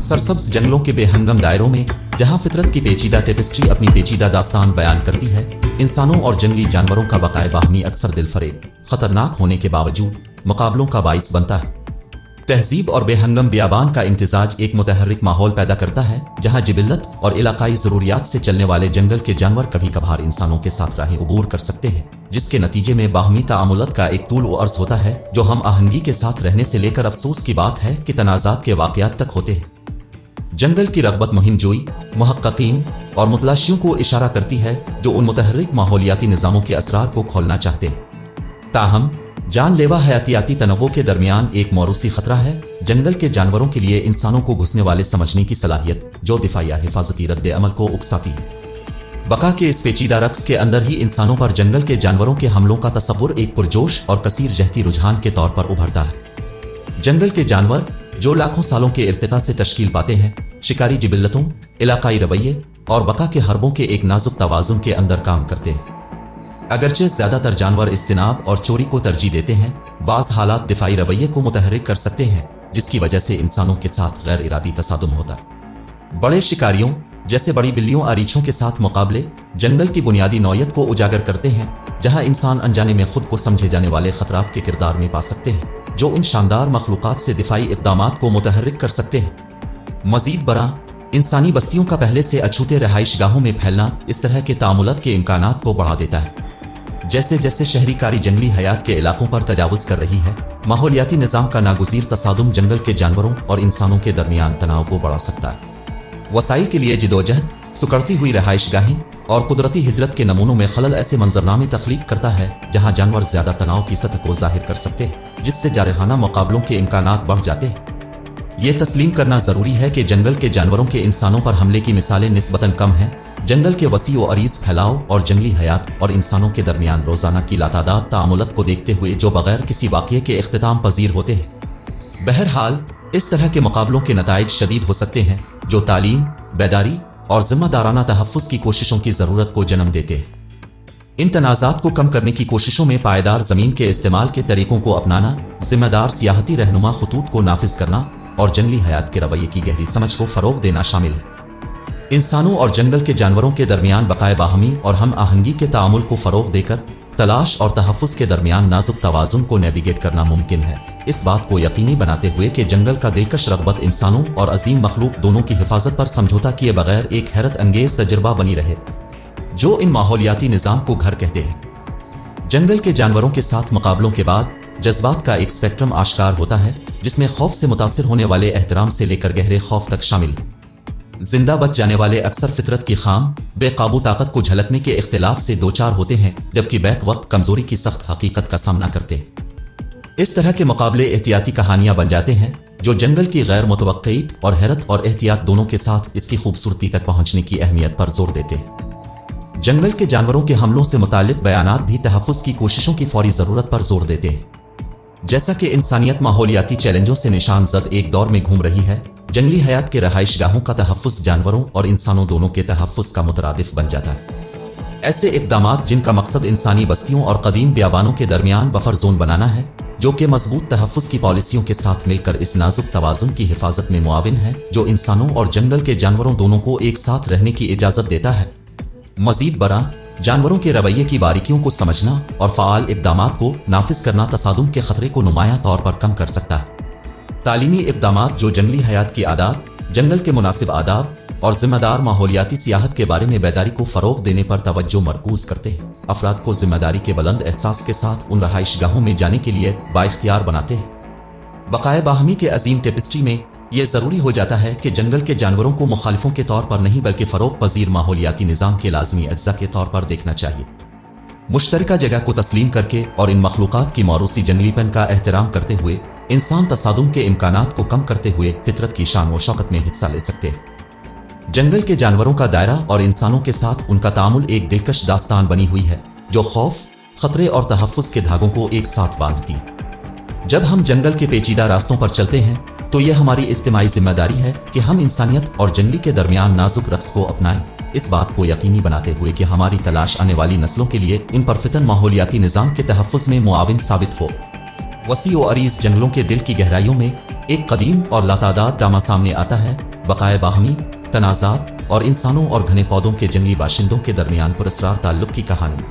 सरसब्ज जंगलों के बेहंगम दायरों में, जहां फितरत की पेचीदा टेपेस्ट्री अपनी पेचीदा दास्तान बयान करती है, इंसानों और जंगली जानवरों का बकाए बाहमी अक्सर दिलफरेब, खतरनाक होने के बावजूद मुकाबलों का बाइस बनता है। तहजीब और बेहंगम बियाबान का इम्तिजाज एक मुतहर्रिक माहौल पैदा करता है, जहां जिबिल्लत और इलाकाई ज़रूरियात से चलने वाले जंगल के जानवर कभी कभार इंसानों के साथ राहें उबूर कर सकते हैं, जिसके नतीजे में बाहमी तामुलत का एक तूल व अर्ज होता है, जो हम आहंगी के साथ रहने से लेकर अफसोस की बात है कि तनाज़ात के वाक़यात तक होते हैं। जंगल की रग़बत मुहिम जोई, मुहक्किकीन और मुतलाशियों को इशारा करती है, जो उन मुतहर्रिक माहौलियाती निज़ामों के असरार को खोलना चाहते हैं। ताहम जानलेवा हयातियाती तनव्वुर के दरमियान एक मौरूसी खतरा है, जंगल के जानवरों के लिए इंसानों को घुसने वाले समझने की सलाहियत, जो दिफाई या हिफाजती रद्द अमल को उकसाती है। बका के इस पेचीदा रक्स के अंदर ही इंसानों पर जंगल के जानवरों के हमलों का तसव्वुर एक पुरजोश और कसीर जहती रुझान के तौर पर उभरता है। जंगल के जानवर, जो लाखों सालों के इर्तिका से तश्कील पाते हैं, शिकारी जिबिल्लतों, इलाकाई रवैये और बका के हरबों के एक नाजुक तवाज़ुन के अंदर काम करते हैं। अगरचे ज्यादातर जानवर इस्तिनाब और चोरी को तरजीह देते हैं, बाज़ हालात दिफाई रवैये को मुतहर्रिक कर सकते हैं, जिसकी वजह से इंसानों के साथ गैर इरादी तसादुम होता है। बड़े शिकारियों जैसे बड़ी बिल्लियों और रीछों के साथ मुकाबले जंगल की बुनियादी नौयत को उजागर करते हैं, जहां इंसान अनजाने में खुद को समझे जाने वाले खतरात के किरदार में पा सकते हैं, जो इन शानदार मखलूक़ात से दिफाई इक़दामात को मुतहर्रिक कर सकते हैं। मज़ीद बरा, इंसानी बस्तियों का पहले से अछूते रहाइशगाहों में फैलना इस तरह के तामुलत के इम्कानात को बढ़ा देता है। जैसे जैसे शहरीकारी जंगली हयात के इलाकों पर तजावुज़ कर रही है, माहौलियाती निज़ाम का नागुज़ीर तसादुम जंगल के जानवरों और इंसानों के दरमियान तनाव को बढ़ा सकता है। वसाइल के लिए जिदोजहद, सुकड़ती हुई रहाइशगाहें और कुदरती हिजरत के नमूनों में खलल ऐसे मंजरनामे तख्लीक करता है, जहां जानवर ज्यादा तनाव की सतह को जाहिर कर सकते हैं, जिससे जारहाना मुकाबलों के इम्कानात बढ़ जाते हैं। ये तस्लीम करना जरूरी है कि जंगल के जानवरों के इंसानों पर हमले की मिसालें निस्बतन कम हैं। जंगल के वसी व अरीज फैलाव और जंगली हयात और इंसानों के दरमियान रोजाना की लातादाद तामुलत को देखते हुए, जो बगैर किसी वाक़ये के इख्तिताम पजीर होते हैं। बहरहाल, इस तरह के मुकाबलों के नताइज शदीद हो सकते हैं, जो तालीम, बेदारी और जिम्मेदाराना तहफ़्फ़ुज़ की कोशिशों की ज़रूरत को जन्म देते हैं। इन तनाज़ात को कम करने की कोशिशों में पायदार ज़मीन के इस्तेमाल के तरीकों को अपनाना, जिम्मेदार सियाहती रहनुमा खतूत को नाफिज करना और जंगली हयात के रवैये की गहरी समझ को फ़रोग़ देना शामिल है। इंसानों और जंगल के जानवरों के दरमियान बकाए बाहमी और हम आहंगी के तामुल को फ़रोग़ देकर तलाश और तहफ़्फ़ुज़ के दरमियान नाजुक तवाज़ुन को नेविगेट करना मुमकिन है, इस बात को यकीनी बनाते हुए कि जंगल का दिलकश रग़बत इंसानों और अजीम मखलूक दोनों की हिफाजत पर समझौता किए बगैर एक हैरत अंगेज तजुर्बा बनी रहे, जो इन माहौलियाती निज़ाम को घर कहते हैं। जंगल के जानवरों के साथ मुकाबलों के बाद जज्बात का एक स्पेक्ट्रम आश्कार होता है, जिसमें खौफ से मुतासिर होने वाले एहतराम से लेकर गहरे खौफ तक शामिल है। जिंदा बच जाने वाले अक्सर फितरत की खाम, बेकाबू ताकत को झलकने के इख्तिलाफ से दो चार होते हैं, जबकि बैक वक्त कमजोरी की सख्त हकीकत का सामना करते हैं। इस तरह के मुकाबले एहतियाती कहानियां बन जाते हैं, जो जंगल की गैर मुतवक्की और हैरत और एहतियात दोनों के साथ इसकी खूबसूरती तक पहुंचने की अहमियत पर जोर देते हैं। जंगल के जानवरों के हमलों से मुताल्लिक बयानात भी तहफ़्फ़ुज़ की कोशिशों की फौरी जरूरत पर जोर देते हैं। जैसा कि इंसानियत माहौलियाती चैलेंजों से निशान जद एक दौर में घूम रही है, जंगली हयात के रहाइशगाहों का तहफ़्फ़ुज़ जानवरों और इंसानों दोनों के तहफ़्फ़ुज़ का मुतरादिफ बन जाता है। ऐसे इक़दामात जिनका मकसद इंसानी बस्तियों और कदीम बियाबानों के दरमियान बफर जोन बनाना है, जो कि मजबूत तहफ़्फ़ुज़ की पॉलिसियों के साथ मिलकर इस नाजुक तवाज़ुन की हिफाजत में मुआविन है, जो इंसानों और जंगल के जानवरों दोनों को एक साथ रहने की इजाज़त देता है। मज़ीद बरा, जानवरों के रवैये की बारीकियों को समझना और फ़आल इक़दामात को नाफिज करना तसादुम के खतरे को नुमायां तौर पर कम कर सकता है। तालीमी इक़दामात जो जंगली हयात की आदात, जंगल के मुनासिब आदाब और जिम्मेदार माहौलियाती सियाहत के बारे में बेदारी को फ़रोग़ देने पर तवज्जो मरकूज़ करते हैं, अफराद को जिम्मेदारी के बुलंद एहसास के साथ उन रहाइशगाहों में जाने के लिए बाइख्तियार बनाते हैं। बकाए बाहमी के अजीम टेपेस्ट्री में यह ज़रूरी हो जाता है कि जंगल के जानवरों को मुखालिफों के तौर पर नहीं, बल्कि फ़रोग़ पज़ीर माहौलियाती निज़ाम के लाज़मी अज्जा के तौर पर देखना चाहिए। मुश्तरका जगह को तस्लीम करके और इन मखलूक़ात की मौरूसी जंगलीपन का एहतराम करते हुए इंसान तसादुम के इम्कानात को कम करते हुए फितरत की शान व शौकत में हिस्सा ले सकते हैं। जंगल के जानवरों का दायरा और इंसानों के साथ उनका तामुल एक दिलकश दास्तान बनी हुई है, जो खौफ, खतरे और तहफ़्फ़ुज़ के धागों को एक साथ बांधती है। जब हम जंगल के पेचीदा रास्तों पर चलते हैं, तो यह हमारी इज्तिमाई जिम्मेदारी है कि हम इंसानियत और जंगली के दरमियान नाजुक रक्स को अपनाएं, इस बात को यकीनी बनाते हुए कि हमारी तलाश आने वाली नस्लों के लिए इन परफितन माहौलियाती निज़ाम के तहफ़्फ़ुज़ में मुआविन साबित हो। वसी व अरीज जंगलों के दिल की गहराइयों में एक कदीम और लातादाद डामा सामने आता है, बकाए बाहमी तनाज़ात और इंसानों और घने पौधों के जंगली बाशिंदों के दरमियान पुरस्रार ताल्लुक की कहानी।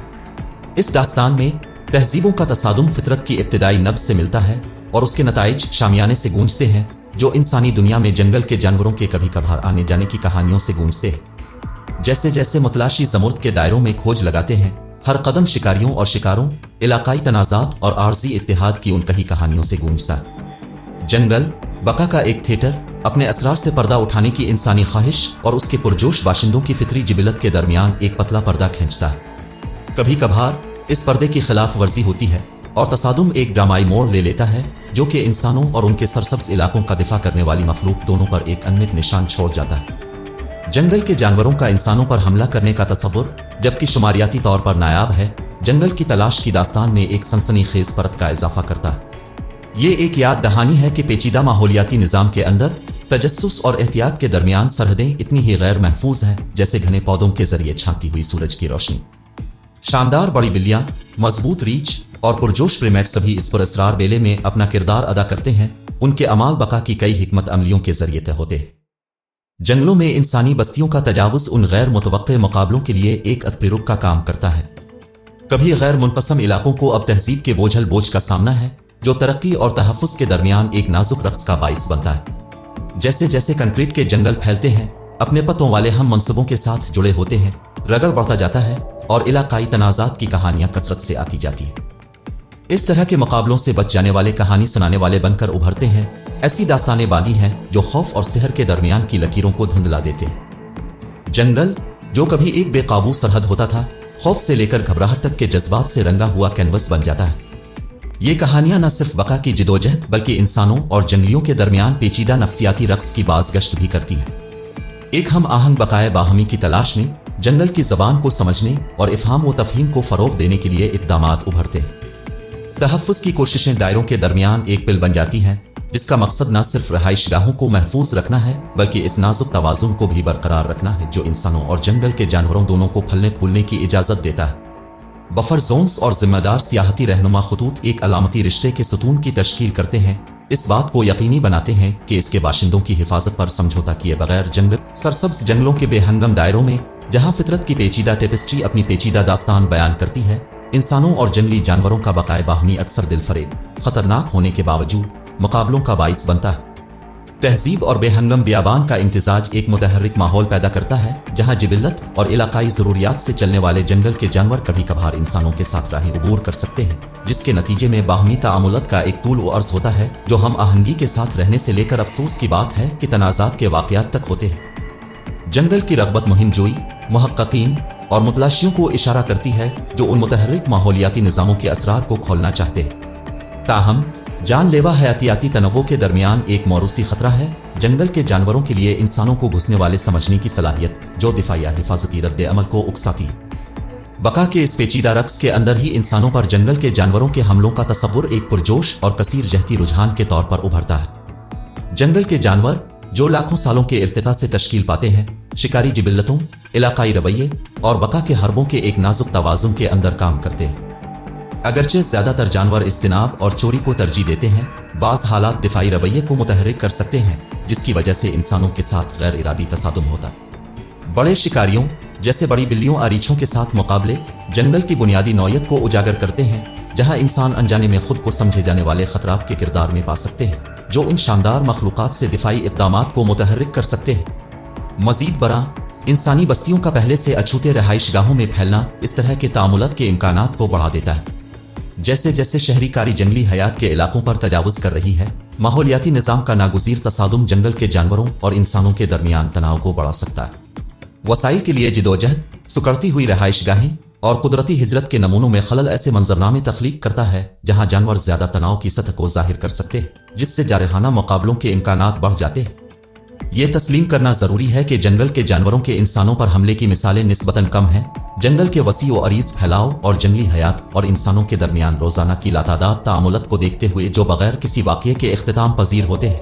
इस दास्तान में तहजीबों का तसादुम फितरत की इब्तिदाई नब्ज़ से मिलता है और उसके नताइज शामियाने से गूंजते हैं, जो इंसानी दुनिया में जंगल के जानवरों के कभी कभार आने जाने की कहानियों से गूंजते हैं। जैसे जैसे मुतलाशी ज़मुर्द के दायरों में खोज लगाते हैं, हर कदम शिकारियों और शिकारों, इलाकाई तनाज़ात और आर्जी इत्तिहाद की उन कही कहानियों से गूंजता है। जंगल बका का एक थिएटर अपने असरार से पर्दा उठाने की इंसानी ख्वाहिश और उसके पुरजोश बाशिंदों की फितरी जिबिलत के दरमियान एक पतला पर्दा खींचता है। कभी कभार इस पर्दे की खिलाफ वर्जी होती है और तसादुम एक ड्रामाई मोड़ ले लेता है, जो कि इंसानों और उनके सरसब्ज इलाकों का दिफा करने वाली मखलूक दोनों पर एक अनमित निशान छोड़ जाता है। जंगल के जानवरों का इंसानों पर हमला करने का तसव्वुर जबकि शुमारियाती तौर पर नायाब है, जंगल की तलाश की दास्तान में एक सनसनीखेज परत का इजाफा करता है। ये एक याद दहानी है कि पेचीदा माहौलियाती निज़ाम के अंदर तजस्सुस और एहतियात के दरमियान सरहदें इतनी ही गैर महफूज हैं जैसे घने पौधों के जरिए छाती हुई सूरज की रोशनी। शानदार बड़ी बिल्लियां, मजबूत रीछ और पुरजोश प्रीमेट सभी इस पुरस्रार बेले में अपना किरदार अदा करते हैं। उनके अमाल बका की कई हिकमत अमलियों के जरिए तय होते हैं। जंगलों में इंसानी बस्तियों का तजावुज उन गैर मुतवक्के मुकाबलों के लिए एक अतपिरुक का काम करता है। कभी गैर मुनक़सम इलाकों को अब तहजीब के बोझल बोझ का सामना है, जो तरक्की और तहफ़्फ़ुज़ के दरमियान एक नाजुक रफ्स का बाइस बनता है। जैसे जैसे कंक्रीट के जंगल फैलते हैं, अपने पतों वाले हम मनसबों के साथ जुड़े होते हैं, रगड़ बढ़ता जाता है और इलाकाई तनाज़ात की कहानियां कसरत से आती जाती है। इस तरह के मुकाबलों से बच जाने वाले कहानी सुनाने वाले बनकर उभरते हैं। ऐसी दास्तानें बांधी हैं जो खौफ और सिहर के दरमियान की लकीरों को धुंधला देते हैं। जंगल जो कभी एक बेकाबू सरहद होता था, खौफ से लेकर घबराहट तक के जज्बात से रंगा हुआ कैनवस बन जाता है। ये कहानियां न सिर्फ बका की जिदोजहद बल्कि इंसानों और जंगलियों के दरमियान पेचीदा नफ्सियाती रक्स की बाज़गश्त भी करती हैं। एक हम आहंग बकाए बाहमी की तलाश में जंगल की ज़बान को समझने और इफ़हाम व तफ़हीम को फ़रोग़ देने के लिए इक़दामात उभरते हैं। तहफ़्फ़ुज़ की कोशिशें दायरों के दरमियान एक पिल बन जाती हैं, जिसका मकसद न सिर्फ रहाइशगाहों को महफूज रखना है बल्कि इस नाजुक तवाज़ुन को भी बरकरार रखना है जो इंसानों और जंगल के जानवरों दोनों को फलने फूलने की इजाज़त देता है। बफर जोन्स और जिम्मेदार सियाहती रहनुमा खतूत एक अलामती रिश्ते के सतून की तश्कील करते हैं, इस बात को यकीनी बनाते हैं कि इसके बाशिंदों की हिफाजत पर समझौता किए बगैर जंगल सरसब्ज जंगलों के बेहंगम दायरों में, जहां फितरत की पेचीदा टेपेस्ट्री अपनी पेचीदा दास्तान बयान करती है, इंसानों और जंगली जानवरों का बकाए बाहमी अक्सर दिलफरेब, खतरनाक होने के बावजूद मुकाबलों का बाइस बनता है। तहजीब और बेहंगम बियाबान का इम्तिजाज एक मुतहर्रिक माहौल पैदा करता है, जहां जिबिलत और इलाकाई ज़रूरियात से चलने वाले जंगल के जानवर कभी कभार इंसानों के साथ राहें उबूर कर सकते हैं, जिसके नतीजे में बाहमी तामुलत का एक तूल व अर्ज़ होता है जो हम आहंगी के साथ रहने से लेकर अफसोस की बात है कि तनाज़ात के वाक़यात तक होते हैं। जंगल की रग़बत मुहिम जोई, मुहक्किकीन और मुतलाशियों को इशारा करती है जो उन मुतहर्रिक माहौलियाती निज़ामों के असरार को खोलना चाहते हैं। ताहम जानलेवा हयातियाती तनव्वुर के दरमियान एक मौरूसी खतरा है। जंगल के जानवरों के लिए इंसानों को घुसने वाले समझने की सलाहियत जो दिफाई या हिफाजती रद्द अमल को उकसाती है। बका के इस पेचीदा रक्स के अंदर ही इंसानों पर जंगल के जानवरों के हमलों का तसव्वुर एक पुरजोश और कसीर जहती रुझान के तौर पर उभरता है। जंगल के जानवर जो लाखों सालों के इर्तिका से तश्कील पाते हैं, शिकारी जिबिल्लतों, इलाकाई रवैये और बका के हरबों के एक नाजुक तवाज़ुन के अंदर काम करते हैं। अगरचे ज्यादातर जानवर इज्तिनाब और चोरी को तरजीह देते हैं, बाज़ हालात दिफाई रवैये को मुतहर्रिक कर सकते हैं, जिसकी वजह से इंसानों के साथ गैर इरादी तसादुम होता। बड़े शिकारियों जैसे बड़ी बिल्लियों आरीछों के साथ मुकाबले जंगल की बुनियादी नौयत को उजागर करते हैं, जहां इंसान अनजाने में खुद को समझे जाने वाले खतरात के किरदार में पा सकते हैं, जो इन शानदार मखलूक़ात से दिफाई इक़दामात को मुतहर्रिक कर सकते हैं। मज़ीद बरा इंसानी बस्तियों का पहले से अछूते रहाइशगाहों में फैलना इस तरह के तामुलत के इम्कानात को बढ़ा देता है। जैसे जैसे शहरीकारी जंगली हयात के इलाकों पर तजावुज कर रही है, माहौलियाती निज़ाम का नागुज़ीर तसादुम जंगल के जानवरों और इंसानों के दरमियान तनाव को बढ़ा सकता है। वसाइल के लिए जिदोजहद, सुकड़ती हुई रहाइशगाहें और कुदरती हिजरत के नमूनों में खलल ऐसे मंजरनामे तख्लीक करता है जहां जानवर ज्यादा तनाव की सतह को जाहिर कर सकते हैं, जिससे जारहाना मुकाबलों के इम्कानात बढ़ जाते हैं। ये तस्लीम करना जरूरी है कि जंगल के जानवरों के इंसानों पर हमले की मिसालें निस्बतन कम हैं। जंगल के वसी व अरीज फैलाव और जंगली हयात और इंसानों के दरमियान रोजाना की लातादाद तामुलत को देखते हुए जो बगैर किसी वाक़ये के इख्तिताम पजीर होते हैं।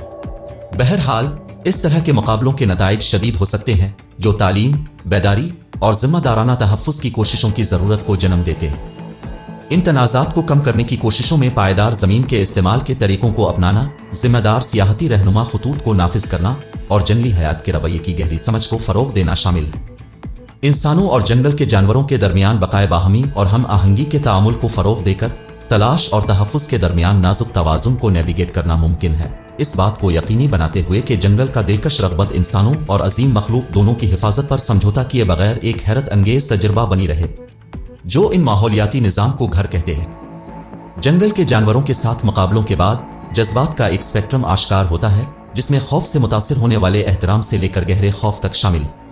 बहरहाल इस तरह के मुकाबलों के नताइज शदीद हो सकते हैं, जो तालीम, बेदारी और जिम्मेदाराना तहफ़्फ़ुज़ की कोशिशों की ज़रूरत को जन्म देते हैं। ان تنازعات کو کم کرنے کی کوششوں میں پائیدار زمین کے استعمال کے طریقوں کو اپنانا، ذمہ دار سیاحتی رہنما خطوط کو نافذ کرنا اور جنگلی حیات کے رویے کی گہری سمجھ کو فروغ دینا شامل ہے۔ انسانوں اور جنگل کے جانوروں کے درمیان بقائے باہمی اور ہم آہنگی کے تعامل کو فروغ دے کر تلاش اور تحفظ کے درمیان نازک توازن کو نیویگیٹ کرنا ممکن ہے، اس بات کو یقینی بناتے ہوئے کہ جنگل کا دلکش رغبت انسانوں اور عظیم مخلوق دونوں کی حفاظت پر سمجھوتا کیے بغیر ایک حیرت انگیز تجربہ بنی رہے جو ان ماحولیاتی نظام کو گھر کہتے ہیں۔ جنگل کے جانوروں کے ساتھ مقابلوں کے بعد جذبات کا ایک اسپیکٹرم آشکار ہوتا ہے جس میں خوف سے متاثر ہونے والے احترام سے لے کر گہرے خوف تک شامل ہے۔